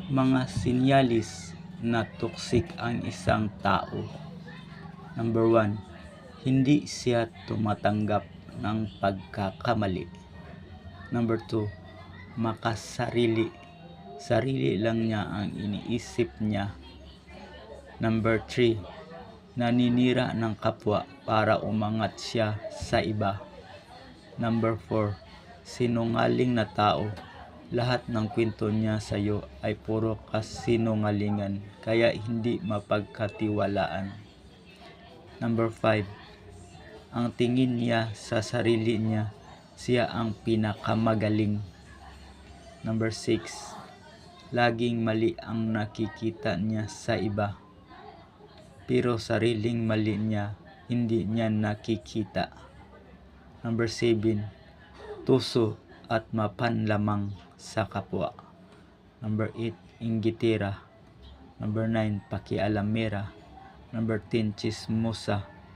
Mga sinyalis na toxic ang isang tao. Number 1, hindi siya tumatanggap ng pagkakamali. Number 2, makasarili. Sarili lang niya ang iniisip niya. Number 3, naninira ng kapwa para umangat siya sa iba. Number 4, sinungaling na tao. Lahat ng kwento niya sa iyo ay puro kasinungalingan, kaya hindi mapagkatiwalaan. Number 5, ang tingin niya sa sarili niya, siya ang pinakamagaling. Number 6, laging mali ang nakikita niya sa iba, pero sariling mali niya hindi niya nakikita. Number 7, tuso at mapanlamang sa kapwa. Number 8, inggitera. Number 9, pakialamera. Number 10, chismosa.